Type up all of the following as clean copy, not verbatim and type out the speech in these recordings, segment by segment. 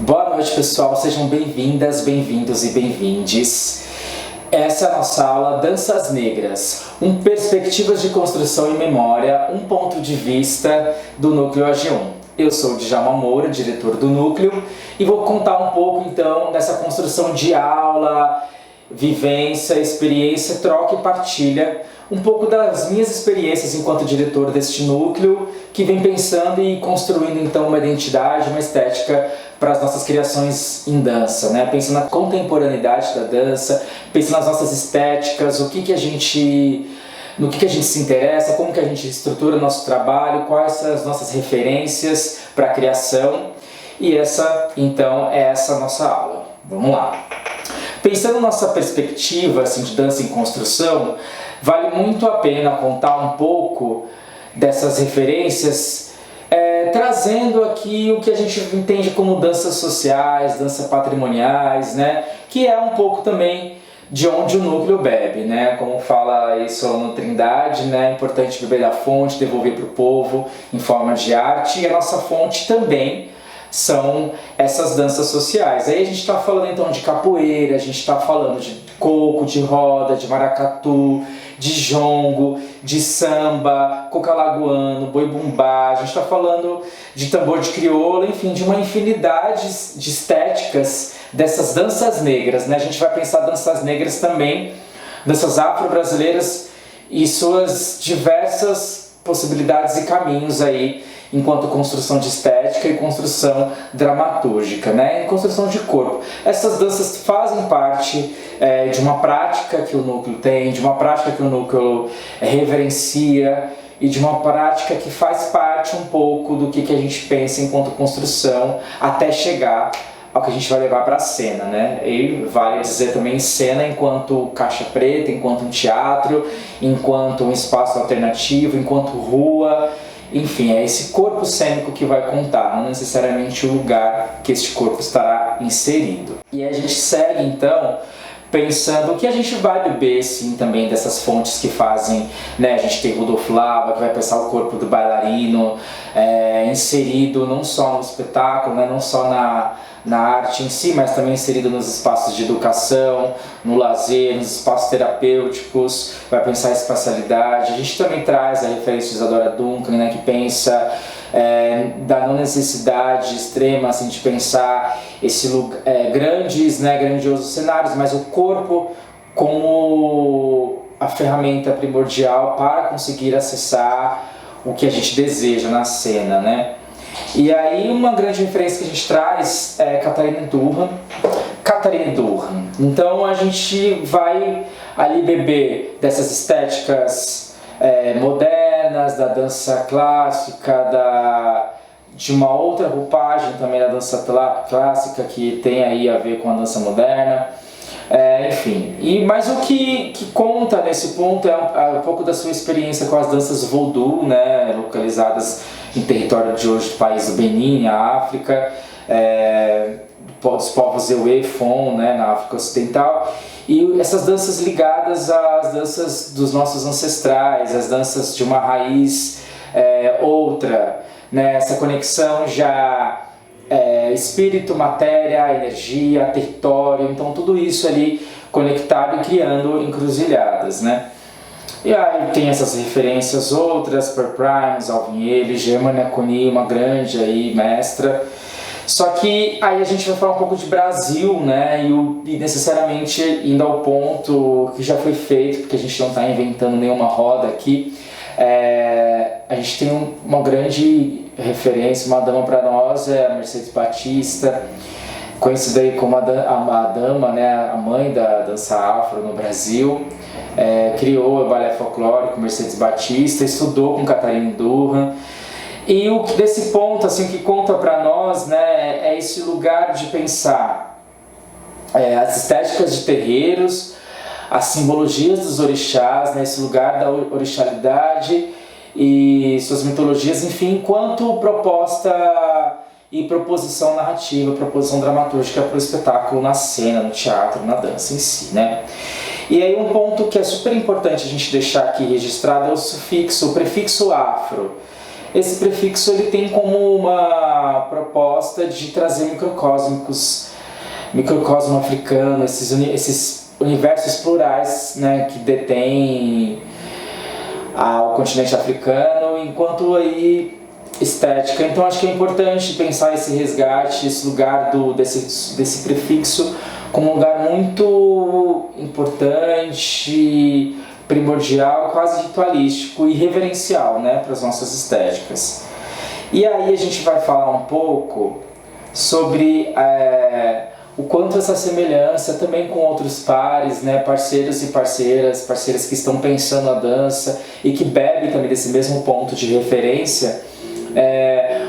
Boa noite, pessoal, sejam bem-vindas, bem-vindos e bem-vindes. Essa é a nossa aula Danças Negras, perspectivas de construção e memória, um ponto de vista do Núcleo AG1. Eu sou o Djalma Moura, diretor do Núcleo, e vou contar um pouco então dessa construção de aula, vivência, experiência, troca e partilha, um pouco das minhas experiências enquanto diretor deste núcleo, que vem pensando e construindo então uma identidade, uma estética para as nossas criações em dança, né? Pensando na contemporaneidade da dança, pensando nas nossas estéticas, no que a gente se interessa, como que a gente estrutura o nosso trabalho, quais são as nossas referências para a criação. E essa, então, é essa nossa aula. Vamos lá. Pensando na nossa perspectiva assim, de dança em construção, vale muito a pena contar um pouco dessas referências, trazendo aqui o que a gente entende como danças sociais, danças patrimoniais, né? Que é um pouco também de onde o núcleo bebe, né? Como fala isso no Trindade, né? É importante beber da fonte, devolver para o povo em forma de arte, e a nossa fonte também são essas danças sociais. Aí a gente está falando então de capoeira, a gente está falando de coco, de roda, de maracatu, de jongo, de samba, coco alagoano, boi bumbá, a gente está falando de tambor de crioula, enfim, de uma infinidade de estéticas dessas danças negras, né? A gente vai pensar danças negras também, danças afro-brasileiras e suas diversas possibilidades e caminhos aí, enquanto construção de estética e construção dramatúrgica, né? E construção de corpo. Essas danças fazem parte de uma prática que o núcleo tem, de uma prática que o núcleo reverencia e de uma prática que faz parte um pouco do que a gente pensa enquanto construção até chegar ao que a gente vai levar para a cena, né? E vale dizer também cena enquanto caixa preta, enquanto um teatro, enquanto um espaço alternativo, enquanto rua. Enfim, é esse corpo cênico que vai contar, não necessariamente o lugar que este corpo estará inserido. E a gente segue, então, pensando que a gente vai beber, sim, também dessas fontes que fazem, né? A gente tem Rudolf Lava, que vai pensar o corpo do bailarino, inserido não só no espetáculo, né? Não só na arte em si, mas também inserido nos espaços de educação, no lazer, nos espaços terapêuticos, vai pensar a espacialidade. A gente também traz a referência de Isadora Duncan, né, que pensa da não necessidade extrema assim, de pensar esse grandiosos cenários, mas o corpo como a ferramenta primordial para conseguir acessar o que a gente deseja na cena, né? E aí uma grande referência que a gente traz é Katharina Durham. Então a gente vai ali beber dessas estéticas modernas, da dança clássica, de uma outra roupagem também da dança clássica que tem aí a ver com a dança moderna. Enfim, mas o que conta nesse ponto é um pouco da sua experiência com as danças voodoo, né, localizadas em território de hoje do país do Benin, a África, dos povos Ewe, Fon, né, na África Ocidental, e essas danças ligadas às danças dos nossos ancestrais, as danças de uma raiz outra, né, essa conexão já espírito, matéria, energia, território, então tudo isso ali conectado e criando encruzilhadas, né? E aí tem essas referências outras, Per Primes, Alvin Ailey, Germana Coney, uma grande aí mestra. Só que aí a gente vai falar um pouco de Brasil, né? E necessariamente indo ao ponto que já foi feito, porque a gente não está inventando nenhuma roda aqui. A gente tem uma grande referência, uma dama para nós, é a Mercedes Batista, conhecida aí como a dama, né, a mãe da dança afro no Brasil. Criou o balé folclórico Mercedes Batista, estudou com Katharina Durham. E desse ponto, assim, que conta para nós, né, é esse lugar de pensar as estéticas de terreiros, as simbologias dos orixás, né, esse lugar da orixalidade e suas mitologias, enfim, enquanto proposta e proposição narrativa, proposição dramatúrgica para o espetáculo na cena, no teatro, na dança em si, né? E aí um ponto que é super importante a gente deixar aqui registrado é o prefixo afro. esse prefixo ele tem como uma proposta de trazer microcosmo africano, esses universos plurais, né, que detém o continente africano, enquanto aí estética. Então acho que é importante pensar esse resgate, esse lugar desse prefixo como um lugar muito importante, primordial, quase ritualístico e reverencial, né, para as nossas estéticas. E aí a gente vai falar um pouco sobre o quanto essa semelhança também com outros pares, né, parceiros e parceiras que estão pensando a dança e que bebem também desse mesmo ponto de referência,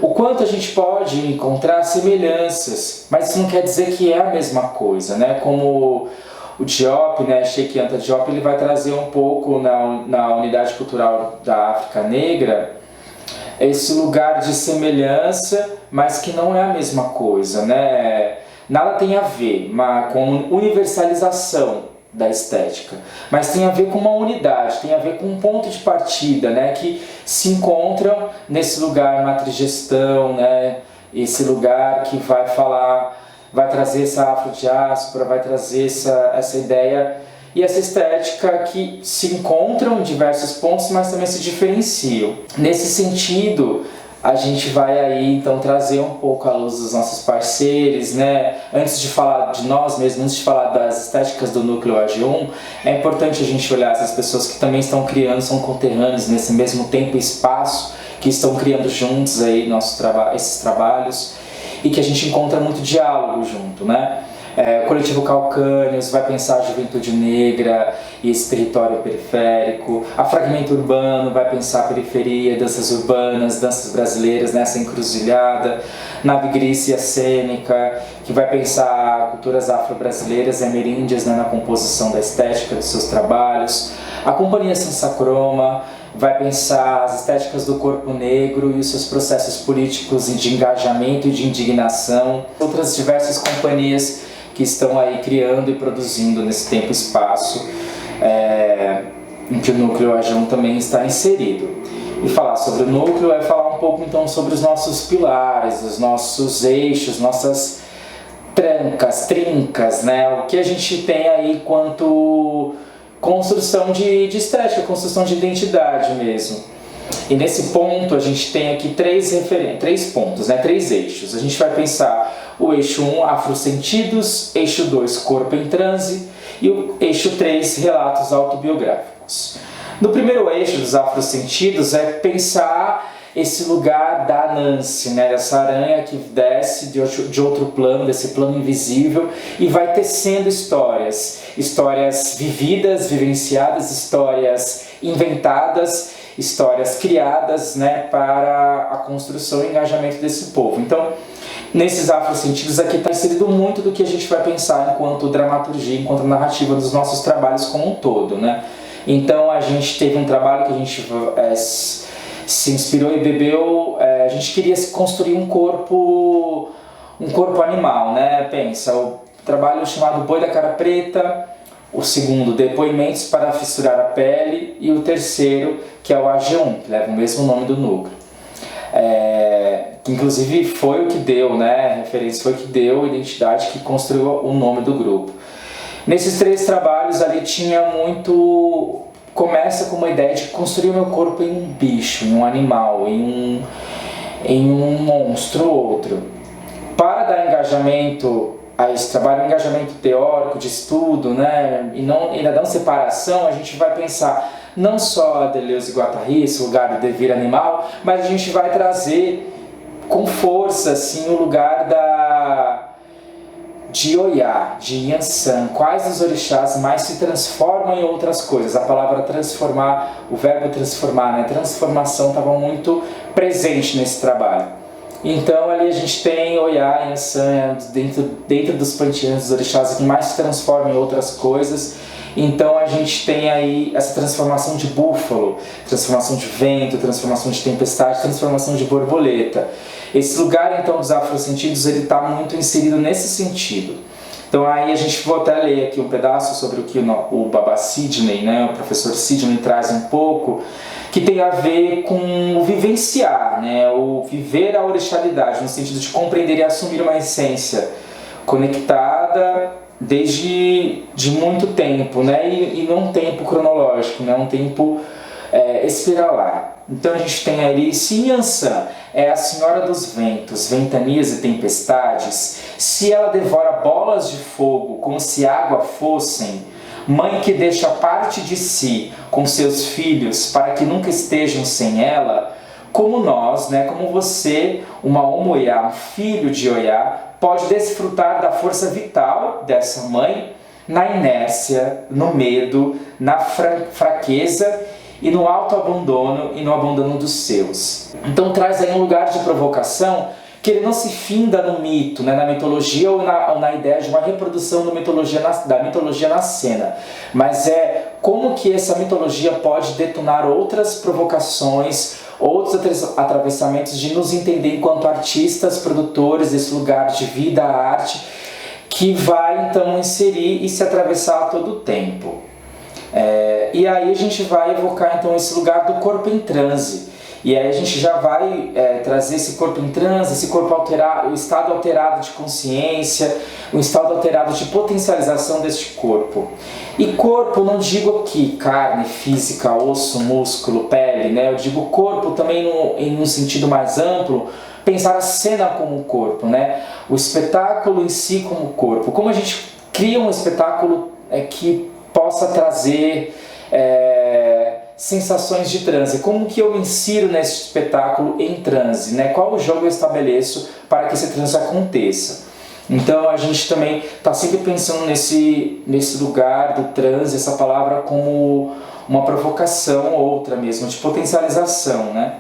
o quanto a gente pode encontrar semelhanças, mas isso não quer dizer que é a mesma coisa, né? Como o Diop, né, Cheikh Anta Diop, ele vai trazer um pouco na unidade cultural da África Negra esse lugar de semelhança, mas que não é a mesma coisa, né? Nada tem a ver com universalização da estética, mas tem a ver com uma unidade, tem a ver com um ponto de partida, né, que se encontram nesse lugar matrigestão, né, esse lugar que vai trazer essa afrodiáspora, vai trazer essa ideia e essa estética que se encontram em diversos pontos, mas também se diferenciam. Nesse sentido, a gente vai aí então trazer um pouco à luz dos nossos parceiros, né? Antes de falar de nós mesmos, antes de falar das estéticas do núcleo AG1, é importante a gente olhar essas pessoas que também estão criando, são conterrâneos nesse mesmo tempo e espaço, que estão criando juntos aí esses trabalhos e que a gente encontra muito diálogo junto, né? O coletivo Calcânios vai pensar a juventude negra e esse território periférico. A Fragmento Urbano vai pensar a periferia, danças urbanas, danças brasileiras nessa encruzilhada. Nave Gris e a Cênica, que vai pensar culturas afro-brasileiras e ameríndias, né, na composição da estética dos seus trabalhos. A Companhia Sansacroma vai pensar as estéticas do corpo negro e os seus processos políticos de engajamento e de indignação. Outras diversas companhias que estão aí criando e produzindo nesse tempo e espaço em que o núcleo AG1 também está inserido. E falar sobre o núcleo é falar um pouco então sobre os nossos pilares, os nossos eixos, nossas trincas, né? O que a gente tem aí quanto construção de estética, construção de identidade mesmo. E nesse ponto a gente tem aqui três pontos, né? 3 eixos. A gente vai pensar o eixo 1, afrosentidos, eixo 2, corpo em transe e o eixo 3, relatos autobiográficos. No primeiro eixo dos afrosentidos é pensar esse lugar da Nancy, né? Dessa aranha que desce de outro plano, desse plano invisível e vai tecendo histórias vividas, vivenciadas, histórias inventadas, histórias criadas, né, para a construção e engajamento desse povo. Então, nesses afrosentidos aqui está inserido muito do que a gente vai pensar enquanto dramaturgia, enquanto narrativa dos nossos trabalhos como um todo, né? Então a gente teve um trabalho que a gente se inspirou e bebeu, a gente queria construir um corpo animal, né? Pensa, o trabalho chamado Boi da Cara Preta, o segundo, Depoimentos para Fissurar a Pele, e o terceiro, que é o AG1, que leva o mesmo nome do núcleo. Que inclusive foi o que deu, né, referência, foi o que deu a identidade, que construiu o nome do grupo. Nesses 3 trabalhos ali tinha muito... Começa com uma ideia de construir o meu corpo em um bicho, em um animal, em um monstro ou outro. Para dar engajamento a esse trabalho, um engajamento teórico, de estudo, né, e não separação, a gente vai pensar não só a Deleuze e Guattari, esse lugar do devir animal, mas a gente vai trazer com força assim, o lugar de Oiá, de Yansan, quais os orixás mais se transformam em outras coisas. A palavra transformar, o verbo transformar, né, transformação estava muito presente nesse trabalho. Então ali a gente tem Oiá, Yansan, dentro dos panteões dos orixás que mais se transformam em outras coisas. Então a gente tem aí essa transformação de búfalo, transformação de vento, transformação de tempestade, transformação de borboleta. Esse lugar então dos afrosentidos, ele está muito inserido nesse sentido. Então aí a gente vou até ler aqui um pedaço sobre o que o Baba Sidney, né, o professor Sidney traz um pouco, que tem a ver com o vivenciar, né? O viver a orixalidade, no sentido de compreender e assumir uma essência conectada desde de muito tempo, né? E não um tempo cronológico, né? Um tempo espiralar. Então a gente tem ali Xinyansan, é a senhora dos ventos, ventanias e tempestades. Se ela devora bolas de fogo como se água fossem, mãe que deixa parte de si com seus filhos para que nunca estejam sem ela, como nós, né, como você, uma Omoiá, um filho de Oiá, pode desfrutar da força vital dessa mãe na inércia, no medo, na fraqueza e no autoabandono e no abandono dos seus. Então traz aí um lugar de provocação que ele não se finda no mito, né, na mitologia ou na ideia de uma reprodução da mitologia na cena, mas é como que essa mitologia pode detonar outras provocações, outros atravessamentos de nos entender enquanto artistas, produtores desse lugar de vida, arte, que vai então inserir e se atravessar a todo tempo. E aí a gente vai evocar então esse lugar do corpo em transe. E aí a gente já vai trazer esse corpo em transe, esse corpo alterado, o estado alterado de consciência, o estado alterado de potencialização deste corpo. E corpo, não digo aqui carne, física, osso, músculo, pele, né? Eu digo corpo também em um sentido mais amplo, pensar a cena como um corpo, né? O espetáculo em si como corpo. Como a gente cria um espetáculo que possa trazer sensações de transe, como que eu me insiro nesse espetáculo em transe, né? Qual o jogo eu estabeleço para que esse transe aconteça. Então a gente também está sempre pensando nesse lugar do transe, essa palavra como uma provocação, outra mesmo, de potencialização, né?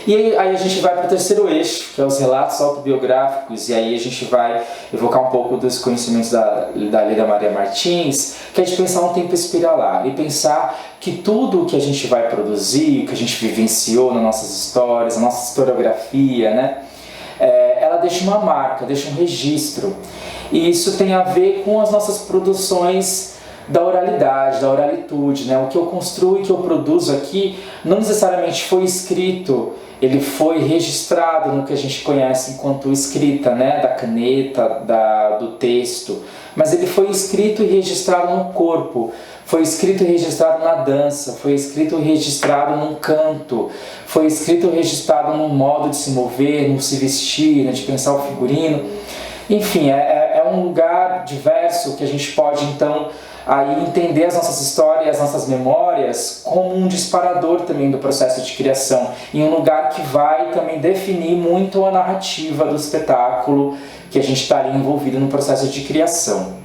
E aí a gente vai para o terceiro eixo, que é os relatos autobiográficos, e aí a gente vai evocar um pouco dos conhecimentos da Leda Maria Martins, que é de pensar um tempo espiralar, e pensar que tudo o que a gente vai produzir, o que a gente vivenciou nas nossas histórias, a nossa historiografia, né? Ela deixa uma marca, deixa um registro, e isso tem a ver com as nossas produções da oralidade, da oralitude, né? O que eu construo e que eu produzo aqui não necessariamente foi escrito, ele foi registrado no que a gente conhece enquanto escrita, né? Da caneta, do texto, mas ele foi escrito e registrado no corpo, foi escrito e registrado na dança, foi escrito e registrado num canto, foi escrito e registrado num modo de se mover, no se vestir, né? De pensar o figurino. Enfim, é um lugar diverso que a gente pode então aí entender as nossas histórias, as nossas memórias como um disparador também do processo de criação, em um lugar que vai também definir muito a narrativa do espetáculo que a gente estaria envolvido no processo de criação.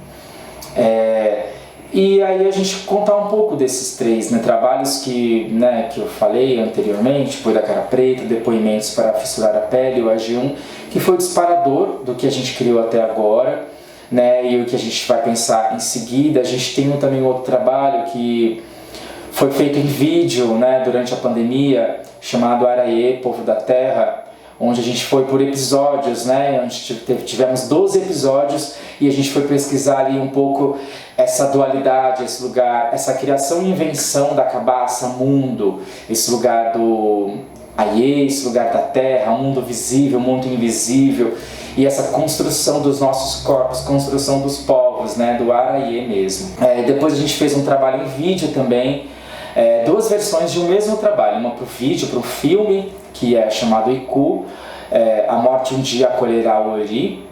E aí a gente contar um pouco desses três, né, trabalhos que eu falei anteriormente, Boi da Cara Preta, Depoimentos para Fissurar a Pele, o AG1, que foi o disparador do que a gente criou até agora, né, e o que a gente vai pensar em seguida. A gente tem também outro trabalho que foi feito em vídeo, né, durante a pandemia, chamado Araê, Povo da Terra, onde a gente foi por episódios, né, onde tivemos 12 episódios e a gente foi pesquisar ali um pouco essa dualidade, esse lugar, essa criação e invenção da cabaça, mundo, esse lugar do Aie, esse lugar da terra, o mundo visível, o mundo invisível, e essa construção dos nossos corpos, construção dos povos, né, do Araie mesmo. Depois a gente fez um trabalho em vídeo também, duas versões de um mesmo trabalho, uma para o vídeo, para o filme, que é chamado Iku, A Morte um Dia Acolherá o Ori.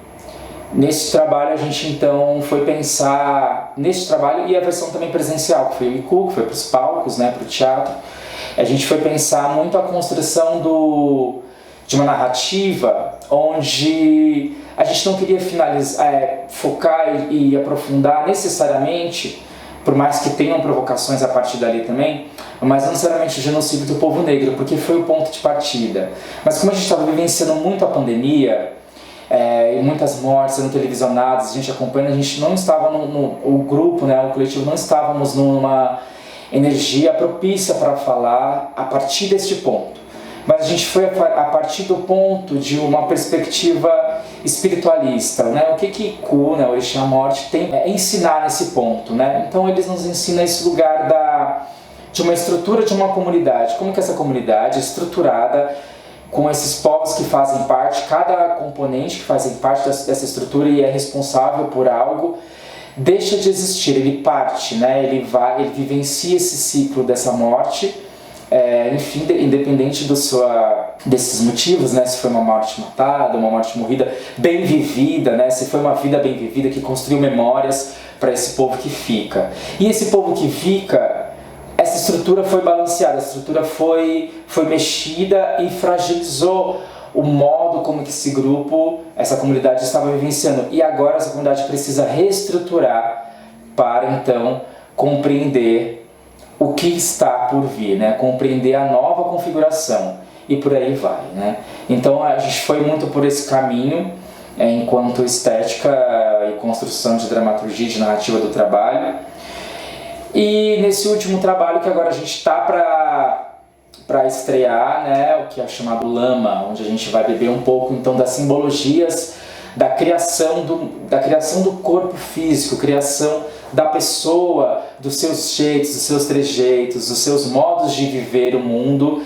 Nesse trabalho a gente então foi pensar, nesse trabalho e a versão também presencial, que foi o Iku, que foi para os palcos, né, para o teatro, a gente foi pensar muito a construção de uma narrativa onde a gente não queria focar e aprofundar necessariamente, por mais que tenham provocações a partir dali também, mas não necessariamente o genocídio do povo negro, porque foi o ponto de partida. Mas como a gente estava vivenciando muito a pandemia, e muitas mortes sendo televisionadas, a gente acompanha, a gente não estava o grupo, né, o coletivo, não estávamos numa energia propícia para falar a partir deste ponto. Mas a gente foi a partir do ponto de uma perspectiva espiritualista, né? O que Iku, né, o Orixá Morte, tem a ensinar nesse ponto, né? Então eles nos ensinam esse lugar de uma estrutura de uma comunidade, como que essa comunidade é estruturada com esses povos que fazem parte, cada componente que fazem parte dessa estrutura e é responsável por algo, deixa de existir, ele parte, né? Ele vivencia esse ciclo dessa morte, enfim, independente desses motivos, né? Se foi uma morte matada, uma morte morrida, bem vivida, né? Se foi uma vida bem vivida que construiu memórias para esse povo que fica. E esse povo que fica, essa estrutura foi balanceada, a estrutura foi mexida e fragilizou o modo como que esse grupo, essa comunidade estava vivenciando. E agora essa comunidade precisa reestruturar para então compreender o que está por vir, né? Compreender a nova configuração e por aí vai, né? Então a gente foi muito por esse caminho enquanto estética e construção de dramaturgia e de narrativa do trabalho. E nesse último trabalho que agora a gente está para estrear, né, o que é chamado Lama, onde a gente vai beber um pouco então das simbologias da criação do corpo físico, criação da pessoa, dos seus jeitos, dos seus trejeitos, dos seus modos de viver o mundo,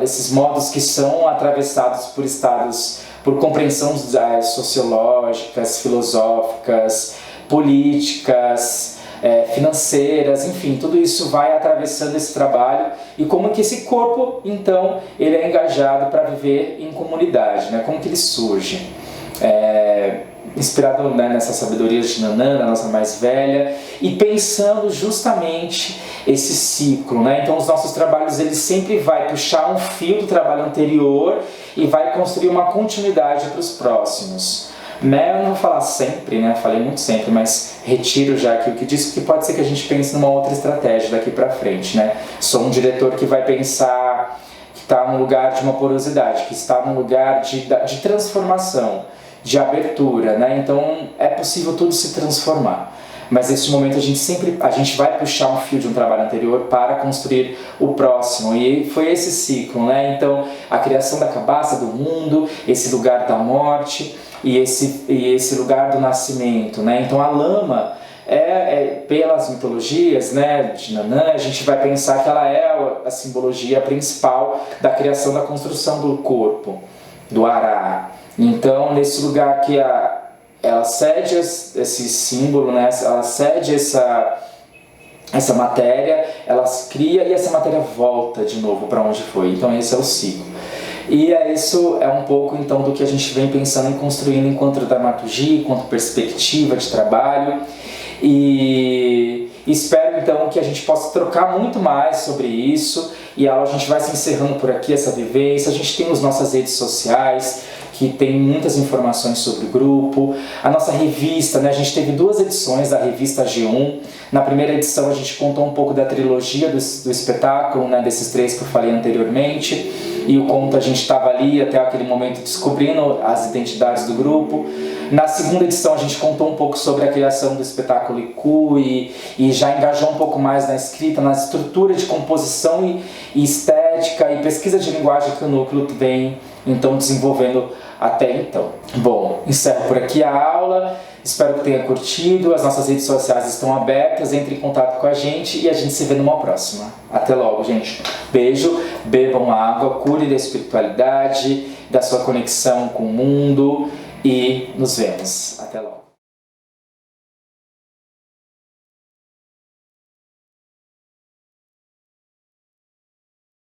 esses modos que são atravessados por estados, por compreensões sociológicas, filosóficas, políticas, financeiras, enfim, tudo isso vai atravessando esse trabalho e como que esse corpo, então, ele é engajado para viver em comunidade, né? Como que ele surge. Inspirado, né, nessas sabedorias de Nanã, a nossa mais velha, e pensando justamente esse ciclo, né? Então os nossos trabalhos, eles sempre vai puxar um fio do trabalho anterior e vai construir uma continuidade para os próximos. Né? Eu não vou falar sempre, né? Falei muito sempre, mas retiro já aqui o que disse, porque pode ser que a gente pense numa outra estratégia daqui para frente, né? Sou um diretor que vai pensar que está no lugar de uma porosidade, que está no lugar de transformação, de abertura, né? Então é possível tudo se transformar. Mas nesse momento a gente vai puxar um fio de um trabalho anterior para construir o próximo. E foi esse ciclo, né? Então a criação da cabaça do mundo, esse lugar da morte e esse lugar do nascimento, né? Então a lama pelas mitologias, né, de Nanã, a gente vai pensar que ela é a simbologia principal da criação da construção do corpo, do Ará. Então nesse lugar que ela cede esse símbolo, né? Ela cede essa matéria, ela cria e essa matéria volta de novo para onde foi. Então esse é o ciclo. E isso é um pouco então do que a gente vem pensando em construindo enquanto dramaturgia, enquanto perspectiva de trabalho. E espero então que a gente possa trocar muito mais sobre isso. E a gente vai se encerrando por aqui, essa vivência. A gente tem as nossas redes sociais, que tem muitas informações sobre o grupo. A nossa revista, né? A gente teve 2 edições da revista G1. Na primeira edição a gente contou um pouco da trilogia do espetáculo, né? Desses 3 que eu falei anteriormente. E o conto a gente estava ali até aquele momento descobrindo as identidades do grupo. Na segunda edição a gente contou um pouco sobre a criação do espetáculo Iku e já engajou um pouco mais na escrita, na estrutura de composição e estética e pesquisa de linguagem que o núcleo vem então desenvolvendo até então. Bom, encerro por aqui a aula, espero que tenha curtido, as nossas redes sociais estão abertas, entre em contato com a gente e a gente se vê numa próxima. Até logo, gente. Beijo, bebam água, cuidem da espiritualidade, da sua conexão com o mundo e nos vemos. Até logo.